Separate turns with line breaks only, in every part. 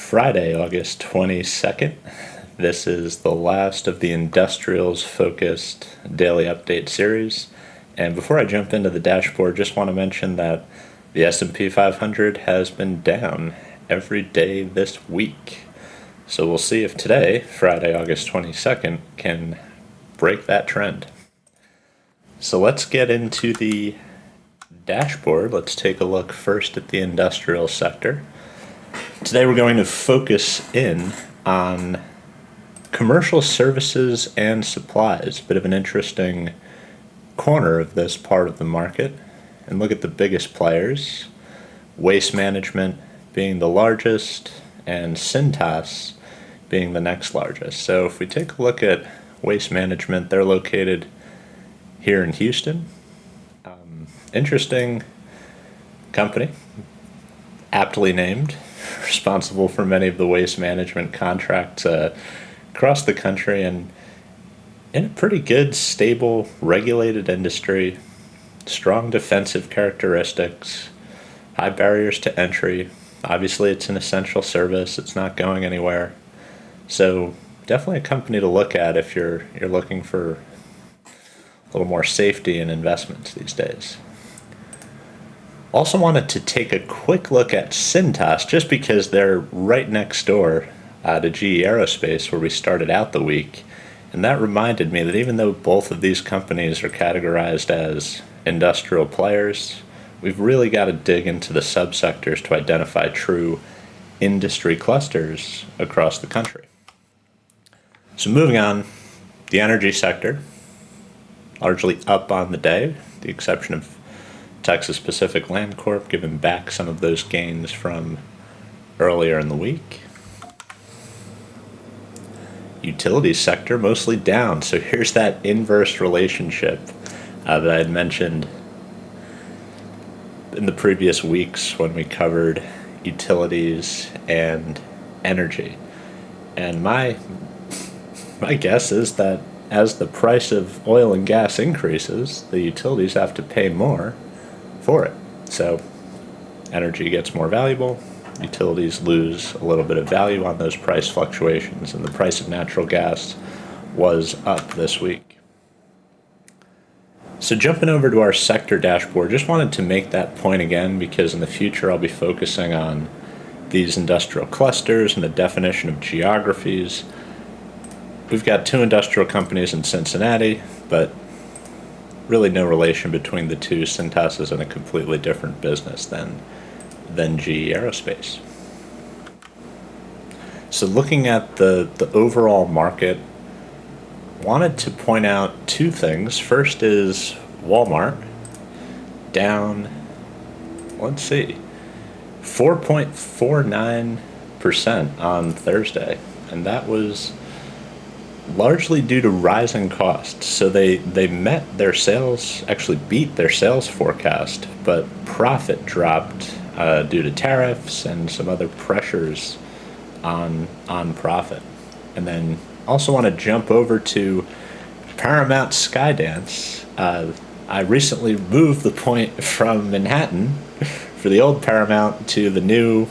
Friday, August 22nd. This is the last of the industrials focused daily update series. And before I jump into the dashboard, just want to mention that the S&P 500 has been down every day this week. So we'll see if today, Friday, August 22nd, can break that trend. So let's get into the dashboard. Let's take a look first at the industrial sector. Today we're going to focus in on commercial services and supplies, a bit of an interesting corner of this part of the market, and look at the biggest players, Waste Management being the largest and Cintas being the next largest. So if we take a look at Waste Management, they're located here in Houston. Interesting company, aptly named, responsible for many of the waste management contracts across the country, and in a pretty good, stable, regulated industry, strong defensive characteristics, high barriers to entry. Obviously, it's an essential service. It's not going anywhere. So definitely a company to look at if you're looking for a little more safety in investments these days. Also wanted to take a quick look at Cintas, just because they're right next door to GE Aerospace, where we started out the week. And that reminded me that even though both of these companies are categorized as industrial players, we've really got to dig into the subsectors to identify true industry clusters across the country. So moving on, the energy sector, largely up on the day, with the exception of Texas Pacific Land Corp giving back some of those gains from earlier in the week. Utilities sector mostly down. So here's that inverse relationship that I had mentioned in the previous weeks when we covered utilities and energy. And my guess is that as the price of oil and gas increases, the utilities have to pay more for it. So energy gets more valuable, utilities lose a little bit of value on those price fluctuations, and the price of natural gas was up this week. So jumping over to our sector dashboard, just wanted to make that point again, because in the future I'll be focusing on these industrial clusters and the definition of geographies. We've got two industrial companies in Cincinnati, but really no relation between the two. Cintas is in a completely different business than GE Aerospace. So looking at the overall market, wanted to point out two things. First is Walmart down, let's see, 4.49% on Thursday, and that was largely due to rising costs. So they met their sales, actually beat their sales forecast, but profit dropped due to tariffs and some other pressures on profit. And then also want to jump over to Paramount Skydance. I recently moved the point from Manhattan for the old Paramount to the new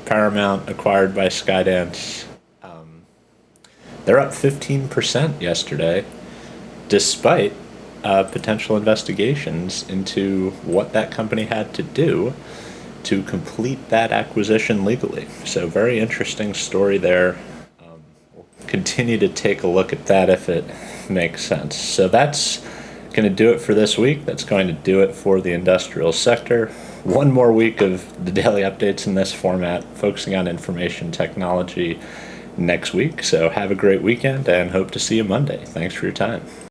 Paramount acquired by Skydance. They're up 15% yesterday, despite potential investigations into what that company had to do to complete that acquisition legally. So very interesting story there. We'll continue to take a look at that if it makes sense. So that's going to do it for this week. That's going to do it for the industrial sector. One more week of the daily updates in this format, focusing on information technology next week. So have a great weekend and hope to see you Monday. Thanks for your time.